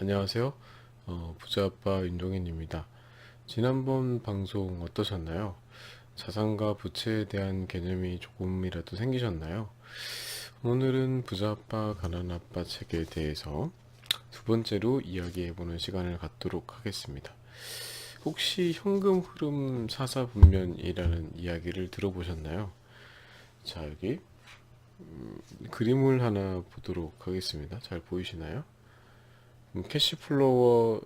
안녕하세요. 부자아빠 윤종현입니다. 지난번 방송 어떠셨나요? 자산과 부채에 대한 개념이 조금이라도 생기셨나요? 오늘은 부자아빠 가난아빠 책에 대해서 두 번째로 이야기해보는 시간을 갖도록 하겠습니다. 혹시 현금 흐름 사사분면이라는 이야기를 들어보셨나요? 자, 여기 그림을 하나 보도록 하겠습니다. 잘 보이시나요? 캐시플로워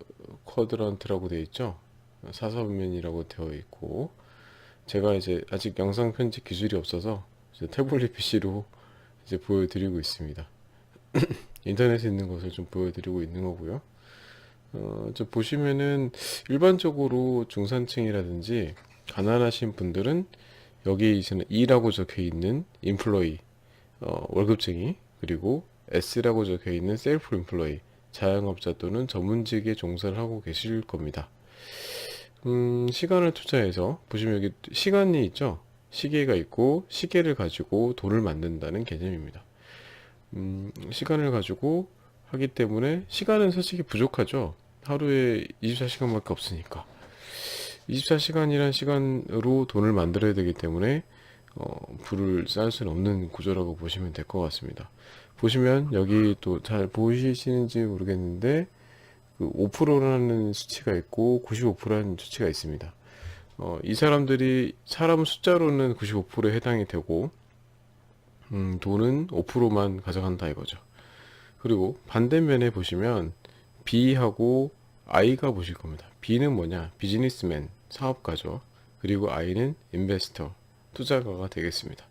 쿼드런트라고 되어 있죠. 사사분면이라고 되어 있고, 제가 이제 아직 영상 편집 기술이 없어서 이제 태블릿 PC로 이제 보여드리고 있습니다. 인터넷에 있는 것을 좀 보여드리고 있는 거고요. 저 보시면은 일반적으로 중산층이라든지 가난하신 분들은 여기 이제는 E라고 적혀 있는 인플로이, 월급쟁이, 그리고 S라고 적혀 있는 셀프 인플로이, 자영업자 또는 전문직에 종사를 하고 계실 겁니다. 시간을 투자해서 보시면 여기 시간이 있죠. 시계가 있고 시계를 가지고 돈을 만든다는 개념입니다. 시간을 가지고 하기 때문에 시간은 솔직히 부족하죠. 하루에 24시간밖에 없으니까. 24시간이란 시간으로 돈을 만들어야 되기 때문에 불을 쌓을 수는 없는 구조라고 보시면 될 것 같습니다. 보시면 여기 또 잘 보이시는지 모르겠는데 그 5%라는 수치가 있고 95%라는 수치가 있습니다. 이 사람들이 사람 숫자로는 95%에 해당이 되고 돈은 5%만 가져간다 이거죠. 그리고 반대면에 보시면 B하고 I가 보실 겁니다. B는 뭐냐? 비즈니스맨, 사업가죠. 그리고 I는 인베스터, 투자가가 되겠습니다.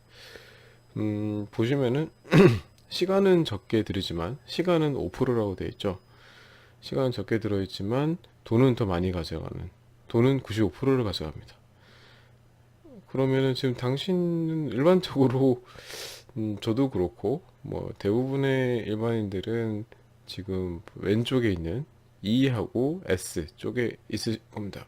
보시면은 시간은 적게 들이지만 시간은 5%라고 되어 있죠. 시간은 적게 들어있지만 돈은 더 많이 가져가는, 돈은 95%를 가져갑니다. 그러면은 지금 당신은 일반적으로 저도 그렇고 뭐 대부분의 일반인들은 지금 왼쪽에 있는 E하고 S 쪽에 있을 겁니다.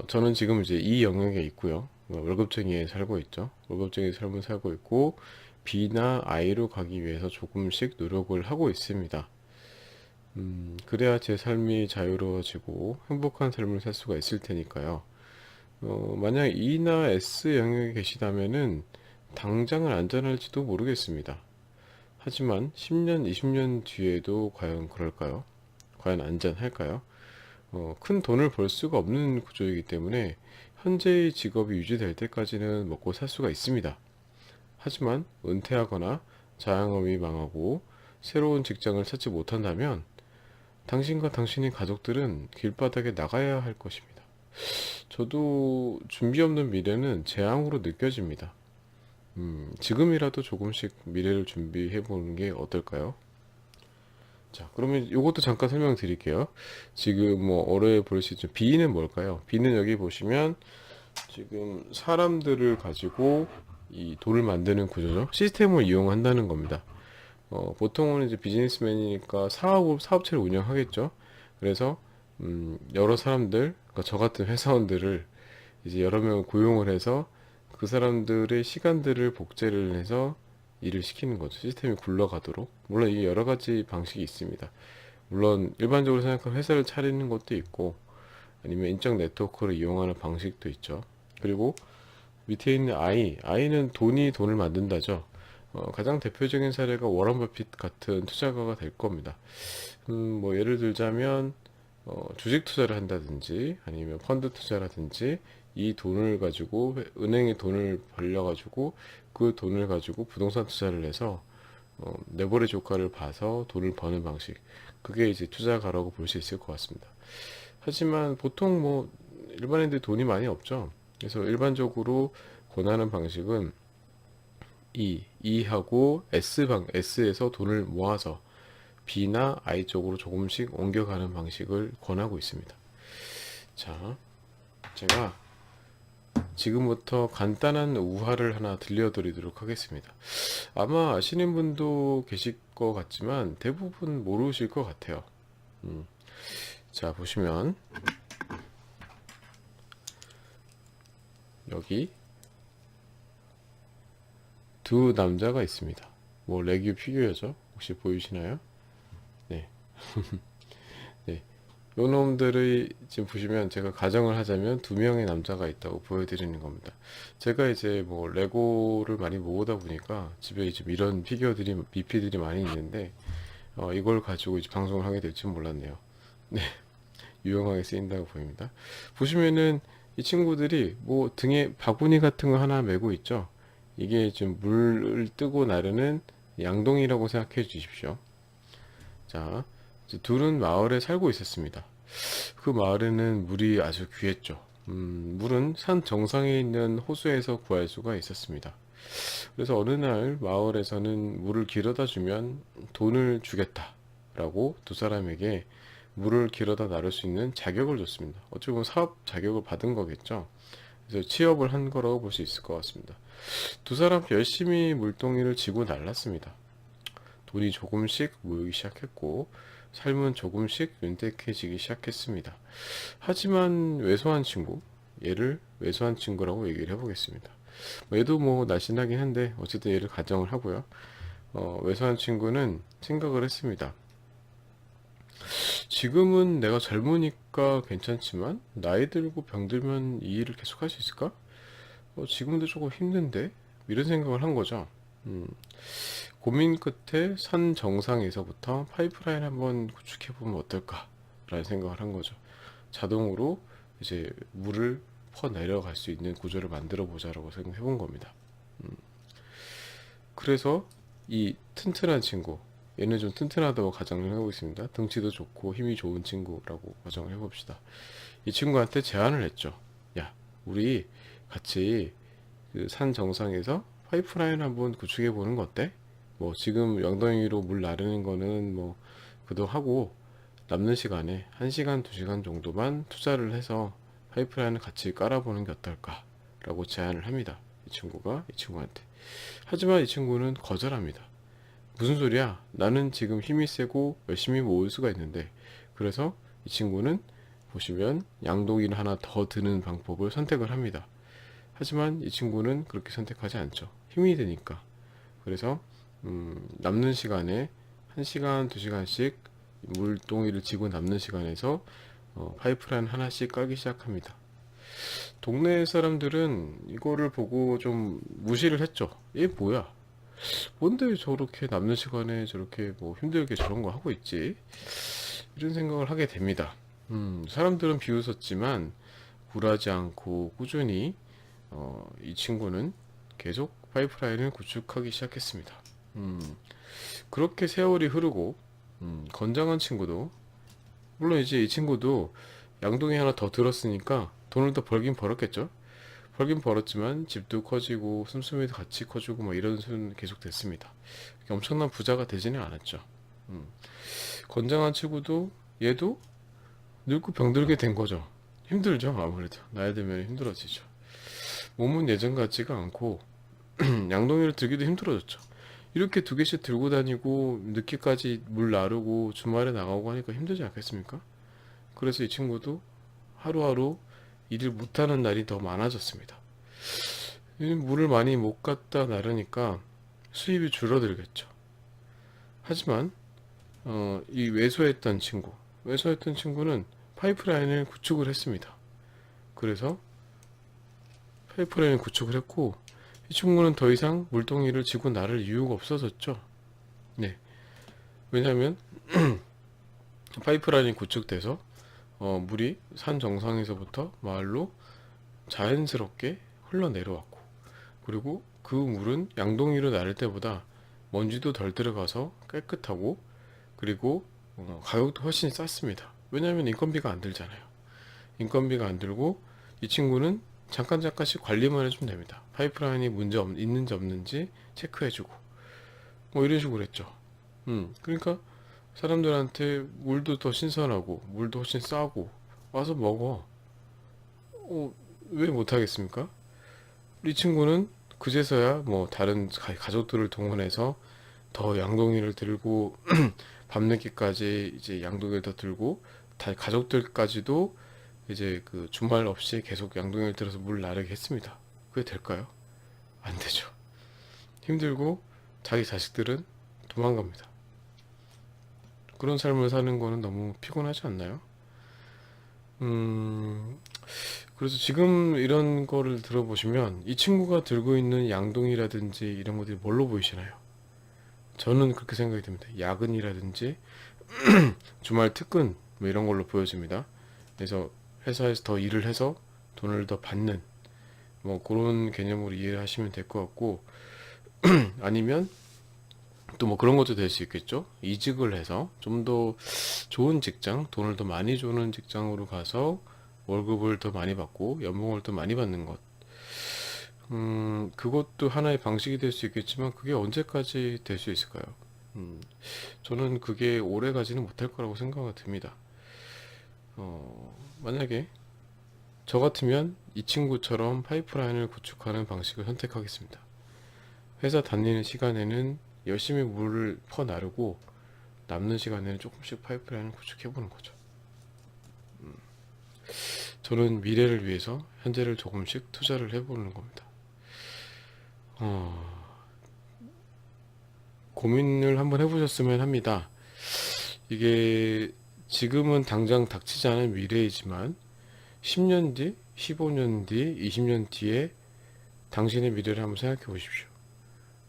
저는 지금 이제 이 영역에 있고요. 월급쟁이에 살고 있죠. 월급쟁이 삶을 살고 있고 B나 I로 가기 위해서 조금씩 노력을 하고 있습니다. 그래야 제 삶이 자유로워지고 행복한 삶을 살 수가 있을 테니까요. 만약 E나 S 영역에 계시다면은 당장은 안전할지도 모르겠습니다. 하지만 10년, 20년 뒤에도 과연 그럴까요? 과연 안전할까요? 큰 돈을 벌 수가 없는 구조이기 때문에 현재의 직업이 유지될 때까지는 먹고 살 수가 있습니다. 하지만 은퇴하거나 자영업이 망하고 새로운 직장을 찾지 못한다면 당신과 당신의 가족들은 길바닥에 나가야 할 것입니다. 저도 준비 없는 미래는 재앙으로 느껴집니다. 지금이라도 조금씩 미래를 준비해 보는 게 어떨까요? 자, 그러면 이것도 잠깐 설명드릴게요. 지금 뭐 어뢰 볼 수 있죠. B는 뭘까요? B는 여기 보시면 지금 사람들을 가지고 이 돈을 만드는 구조죠. 시스템을 이용한다는 겁니다. 보통은 이제 비즈니스맨이니까 사업체를 운영하겠죠. 그래서 여러 사람들, 그러니까 저 같은 회사원들을 이제 여러 명을 고용을 해서 그 사람들의 시간들을 복제를 해서 일을 시키는 거죠. 시스템이 굴러가도록. 물론 이게 여러 가지 방식이 있습니다. 물론 일반적으로 생각하면 회사를 차리는 것도 있고 아니면 인적 네트워크를 이용하는 방식도 있죠. 그리고 밑에 있는 I는 돈이 돈을 만든다죠. 가장 대표적인 사례가 워런 버핏 같은 투자가가 될 겁니다. 뭐 예를 들자면 주식 투자를 한다든지 아니면 펀드 투자라든지 이 돈을 가지고 은행에 돈을 벌려가지고 그 돈을 가지고 부동산 투자를 해서 레버리지 효과를 봐서 돈을 버는 방식, 그게 이제 투자가라고 볼 수 있을 것 같습니다. 하지만 보통 뭐 일반인들 돈이 많이 없죠. 그래서 일반적으로 권하는 방식은 E하고 S에서 돈을 모아서 B나 I 쪽으로 조금씩 옮겨가는 방식을 권하고 있습니다. 자, 제가 지금부터 간단한 우화를 하나 들려드리도록 하겠습니다. 아마 아시는 분도 계실 것 같지만 대부분 모르실 것 같아요. 자, 보시면 여기 두 남자가 있습니다. 뭐 레규 피규어죠. 혹시 보이시나요? 네. 네. 요 놈들이 지금 보시면 제가 가정을 하자면 두 명의 남자가 있다고 보여드리는 겁니다. 제가 이제 뭐 레고를 많이 모으다 보니까 집에 이제 이런 피규어들이 미피들이 많이 있는데 이걸 가지고 이제 방송을 하게 될 줄 몰랐네요. 네, 유용하게 쓰인다고 보입니다. 보시면은 이 친구들이 뭐 등에 바구니 같은 거 하나 메고 있죠. 이게 지금 물을 뜨고 나르는 양동이라고 생각해 주십시오. 자, 이제 둘은 마을에 살고 있었습니다. 그 마을에는 물이 아주 귀했죠. 물은 산 정상에 있는 호수에서 구할 수가 있었습니다. 그래서 어느 날 마을에서는 물을 길어다 주면 돈을 주겠다라고 두 사람에게 물을 길어다 나를 수 있는 자격을 줬습니다. 어찌 보면 사업 자격을 받은 거겠죠. 그래서 취업을 한 거라고 볼 수 있을 것 같습니다. 두 사람 열심히 물동이를 지고 날랐습니다. 돈이 조금씩 모이기 시작했고 삶은 조금씩 윤택해지기 시작했습니다. 하지만 왜소한 친구, 얘를 왜소한 친구라고 얘기를 해보겠습니다. 얘도 뭐 날씬하긴 한데 어쨌든 얘를 가정을 하고요. 왜소한 친구는 생각을 했습니다. 지금은 내가 젊으니까 괜찮지만 나이 들고 병들면 이 일을 계속 할 수 있을까? 지금도 조금 힘든데? 이런 생각을 한 거죠. 음, 고민 끝에 산 정상에서부터 파이프라인 한번 구축해 보면 어떨까? 라는 생각을 한 거죠. 자동으로 이제 물을 퍼 내려갈 수 있는 구조를 만들어 보자라고 생각해 본 겁니다. 그래서 이 튼튼한 친구, 얘는 좀 튼튼하다고 가정을 하고 있습니다. 등치도 좋고 힘이 좋은 친구라고 가정을 해봅시다. 이 친구한테 제안을 했죠. 야, 우리 같이 그 산 정상에서 파이프라인 한번 구축해 보는 거 어때? 뭐 지금 영덩이로 물 나르는 거는 뭐 그도 하고 남는 시간에 1시간, 2시간 정도만 투자를 해서 파이프라인을 같이 깔아보는 게 어떨까? 라고 제안을 합니다. 이 친구가 이 친구한테. 하지만 이 친구는 거절합니다. 무슨 소리야? 나는 지금 힘이 세고 열심히 모을 수가 있는데. 그래서 이 친구는 보시면 양동이를 하나 더 드는 방법을 선택을 합니다. 하지만 이 친구는 그렇게 선택하지 않죠. 힘이 드니까. 그래서 남는 시간에 1시간, 2시간씩 물동이를 지고 남는 시간에서 파이프라인 하나씩 깔기 시작합니다. 동네 사람들은 이거를 보고 좀 무시를 했죠. 얘 뭐야? 뭔데 저렇게 남는 시간에 저렇게 뭐 힘들게 저런 거 하고 있지? 이런 생각을 하게 됩니다. 사람들은 비웃었지만 굴하지 않고 꾸준히 이 친구는 계속 파이프라인을 구축하기 시작했습니다. 그렇게 세월이 흐르고 건장한 친구도 물론 이제 이 친구도 양동이 하나 더 들었으니까 돈을 더 벌긴 벌었겠죠. 벌긴 벌었지만 집도 커지고 씀씀이도 같이 커지고 뭐 이런 수는 계속 됐습니다. 엄청난 부자가 되지는 않았죠. 음. 건장한 친구도 얘도 늙고 병들게 된 거죠. 힘들죠. 아무래도 나이 들면 힘들어지죠. 몸은 예전 같지가 않고 양동이를 들기도 힘들어졌죠. 이렇게 두 개씩 들고 다니고 늦게까지 물 나르고 주말에 나가고 하니까 힘들지 않겠습니까? 그래서 이 친구도 하루하루 일을 못하는 날이 더 많아졌습니다. 물을 많이 못 갖다 나르니까 수입이 줄어들겠죠. 하지만 이 외소했던 친구는 파이프라인을 구축을 했습니다. 그래서 파이프라인을 구축을 했고 이 친구는 더 이상 물동이를 지고 나를 이유가 없어졌죠. 네. 왜냐하면 파이프라인이 구축돼서 물이 산 정상에서부터 마을로 자연스럽게 흘러내려왔고 그리고 그 물은 양동이로 나를 때보다 먼지도 덜 들어가서 깨끗하고 그리고 가격도 훨씬 쌌습니다. 왜냐하면 인건비가 안 들잖아요. 인건비가 안 들고 이 친구는 잠깐씩 관리만 해주면 됩니다. 파이프라인이 있는지 없는지 체크해주고 뭐 이런 식으로 했죠. 그러니까 사람들한테 물도 더 신선하고 물도 훨씬 싸고 와서 먹어. 왜 못하겠습니까? 이 친구는 그제서야 뭐 다른 가족들을 동원해서 더 양동이를 들고 밤늦게까지 이제 양동이를 더 들고 다 가족들까지도 이제 그 주말 없이 계속 양동이를 들어서 물 나르게 했습니다. 그게 될까요? 안 되죠. 힘들고 자기 자식들은 도망갑니다. 그런 삶을 사는 거는 너무 피곤하지 않나요? 음, 그래서 지금 이런 거를 들어보시면 이 친구가 들고 있는 양동이라든지 이런 것들이 뭘로 보이시나요? 저는 그렇게 생각이 듭니다. 야근이라든지 주말 특근 뭐 이런 걸로 보여집니다. 그래서 회사에서 더 일을 해서 돈을 더 받는 뭐 그런 개념으로 이해를 하시면 될 것 같고, 아니면 또 뭐 그런 것도 될 수 있겠죠. 이직을 해서 좀 더 좋은 직장, 돈을 더 많이 주는 직장으로 가서 월급을 더 많이 받고 연봉을 더 많이 받는 것. 그것도 하나의 방식이 될 수 있겠지만 그게 언제까지 될 수 있을까요? 음, 저는 그게 오래 가지는 못할 거라고 생각이 듭니다. 만약에 저 같으면 이 친구처럼 파이프라인을 구축하는 방식을 선택하겠습니다. 회사 다니는 시간에는 열심히 물을 퍼 나르고 남는 시간에는 조금씩 파이프라인을 구축해 보는 거죠. 저는 미래를 위해서 현재를 조금씩 투자를 해보는 겁니다. 어, 고민을 한번 해보셨으면 합니다. 이게 지금은 당장 닥치지 않은 미래이지만 10년 뒤, 15년 뒤, 20년 뒤에 당신의 미래를 한번 생각해 보십시오.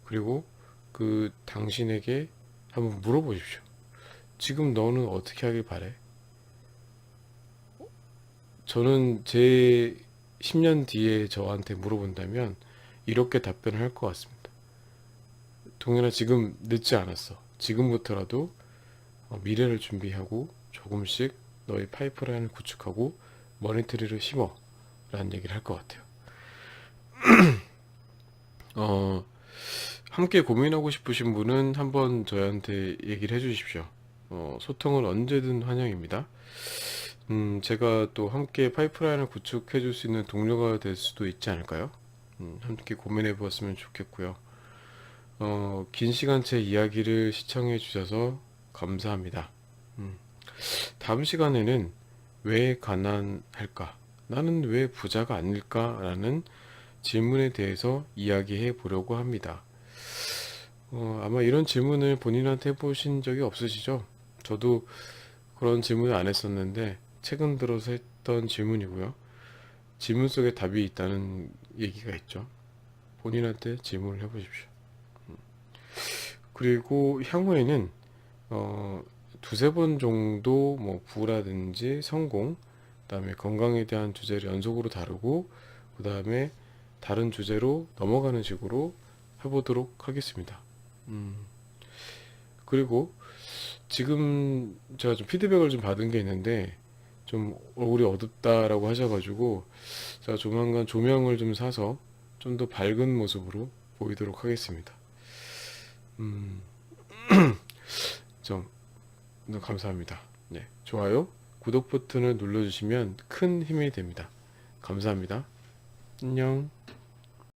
그리고 그 당신에게 한번 물어보십시오. 지금 너는 어떻게 하길 바래? 저는 제 10년 뒤에 저한테 물어본다면 이렇게 답변을 할 것 같습니다. 동현아, 지금 늦지 않았어. 지금부터라도 미래를 준비하고 조금씩 너의 파이프라인을 구축하고 머니터리를 심어 라는 얘기를 할 것 같아요. 어, 함께 고민하고 싶으신 분은 한번 저희한테 얘기를 해주십시오. 소통은 언제든 환영입니다. 제가 또 함께 파이프라인을 구축해 줄 수 있는 동료가 될 수도 있지 않을까요? 함께 고민해 보았으면 좋겠고요. 긴 시간 제 이야기를 시청해 주셔서 감사합니다. 음, 다음 시간에는 왜 가난할까? 나는 왜 부자가 아닐까? 라는 질문에 대해서 이야기해 보려고 합니다. 아마 이런 질문을 본인한테 해보신 적이 없으시죠? 저도 그런 질문을 안 했었는데 최근 들어서 했던 질문이고요. 질문 속에 답이 있다는 얘기가 있죠. 본인한테 질문을 해보십시오. 그리고 향후에는 어, 두세 번 정도 뭐 부라든지 성공, 그다음에 건강에 대한 주제를 연속으로 다루고 그다음에 다른 주제로 넘어가는 식으로 해보도록 하겠습니다. 음, 그리고 지금 제가 좀 피드백을 좀 받은 게 있는데 좀 얼굴이 어둡다라고 하셔가지고 제가 조만간 조명을 좀 사서 좀 더 밝은 모습으로 보이도록 하겠습니다. 음, 좀 감사합니다. 네, 좋아요, 구독 버튼을 눌러주시면 큰 힘이 됩니다. 감사합니다. 안녕.